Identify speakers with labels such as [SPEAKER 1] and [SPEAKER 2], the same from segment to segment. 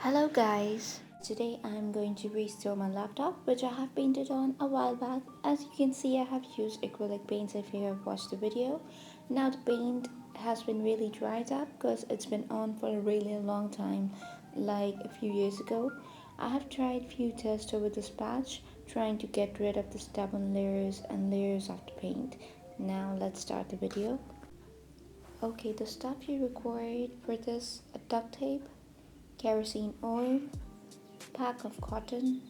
[SPEAKER 1] Hello guys, today I'm going to restore my laptop which I have painted on a while back. As you can see, I have used acrylic paints if you have watched the video. Now the paint has been really dried up because it's been on for a really long time, like a few years ago. I have tried few tests over this patch trying to get rid of the stubborn layers and layers of the paint. Now let's start the video. Okay, the stuff you required for this: a duct tape, kerosene oil, pack of cotton,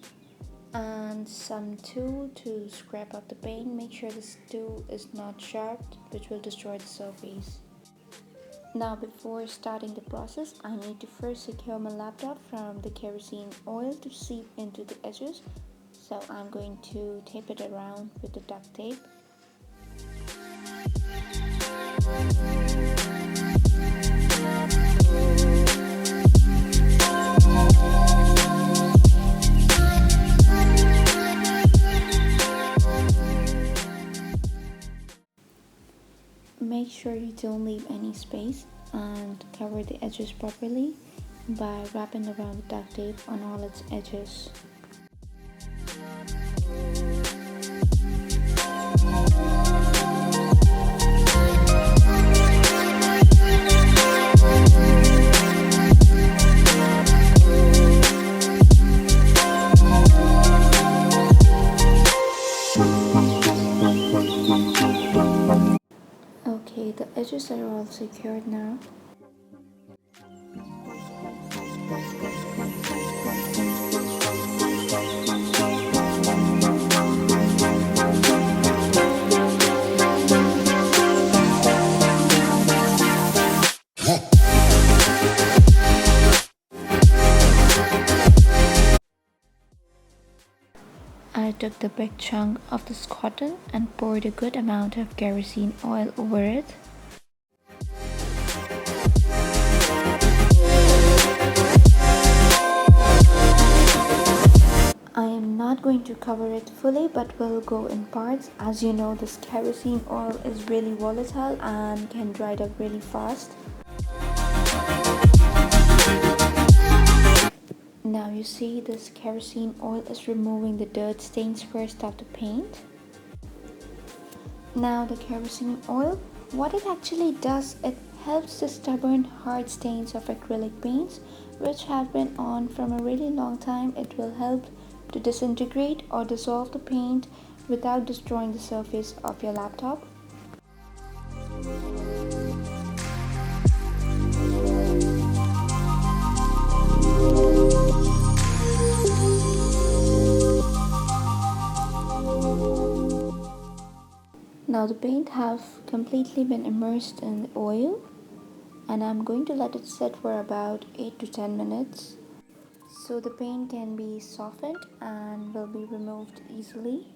[SPEAKER 1] and some tool to scrape up the paint. Make sure this tool is not sharp, which will destroy the surface. Now before starting the process, I need to first secure my laptop from the kerosene oil to seep into the edges. So I'm going to tape it around with the duct tape. Make sure you don't leave any space and cover the edges properly by wrapping around the duct tape on all its edges. Okay, the edges are all secured now. I took the big chunk of this cotton and poured a good amount of kerosene oil over it. I am not going to cover it fully, but will go in parts. As you know, this kerosene oil is really volatile and can dry up really fast. Now you see this kerosene oil is removing the dirt stains first of the paint. Now the kerosene oil, what it actually does, it helps the stubborn hard stains of acrylic paints which have been on from a really long time. It will help to disintegrate or dissolve the paint without destroying the surface of your laptop. Now the paint have completely been immersed in the oil, and I'm going to let it sit for about 8 to 10 minutes so the paint can be softened and will be removed easily.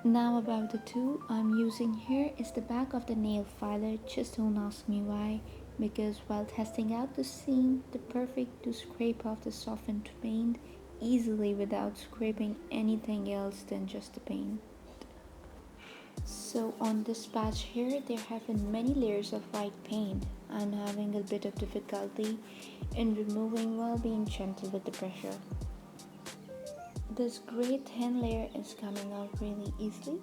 [SPEAKER 1] Now about the tool I'm using here is the back of the nail filer. Just don't ask me why, because while testing out the seam, the perfect to scrape off the softened paint easily without scraping anything else than just the paint. So on this patch here, there have been many layers of white paint. I'm having a bit of difficulty in removing while being gentle with the pressure. This gray thin layer is coming out really easily.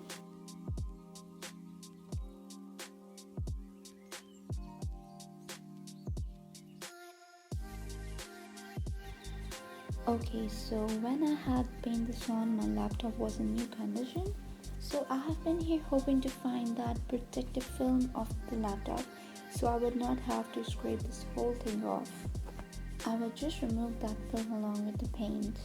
[SPEAKER 1] Okay, so when I had paint this on, my laptop was in new condition. So I have been here hoping to find that protective film of the laptop so I would not have to scrape this whole thing off. I will just remove that film along with the paint.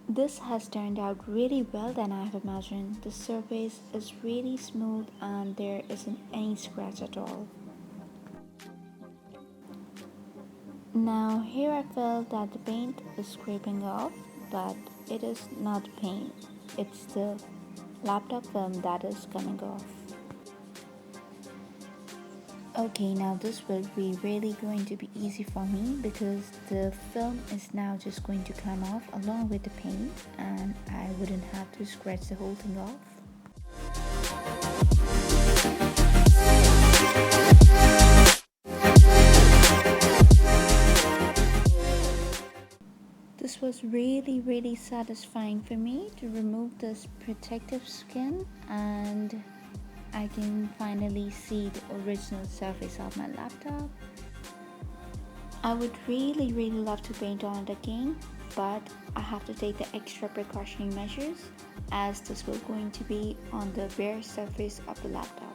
[SPEAKER 1] This has turned out really well than I have imagined. The surface is really smooth and there isn't any scratch at all. Now here I felt that the paint is scraping off, but it is not paint. It's the laptop film that is coming off. Okay, now this will be really going to be easy for me because the film is now just going to come off along with the paint, and I wouldn't have to scratch the whole thing off. This was really satisfying for me to remove this protective skin, and I can finally see the original surface of my laptop. I would really love to paint on it again, but I have to take the extra precautionary measures as this will going to be on the bare surface of the laptop.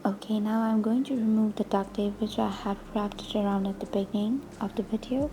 [SPEAKER 1] Okay, now I'm going to remove the duct tape which I had wrapped it around at the beginning of the video.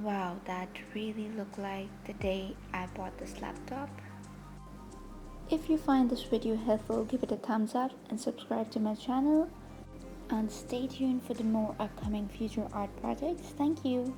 [SPEAKER 1] Wow, that really looked like the day I bought this laptop. If you find this video helpful, give it a thumbs up and subscribe to my channel. And stay tuned for the more upcoming future art projects. Thank you.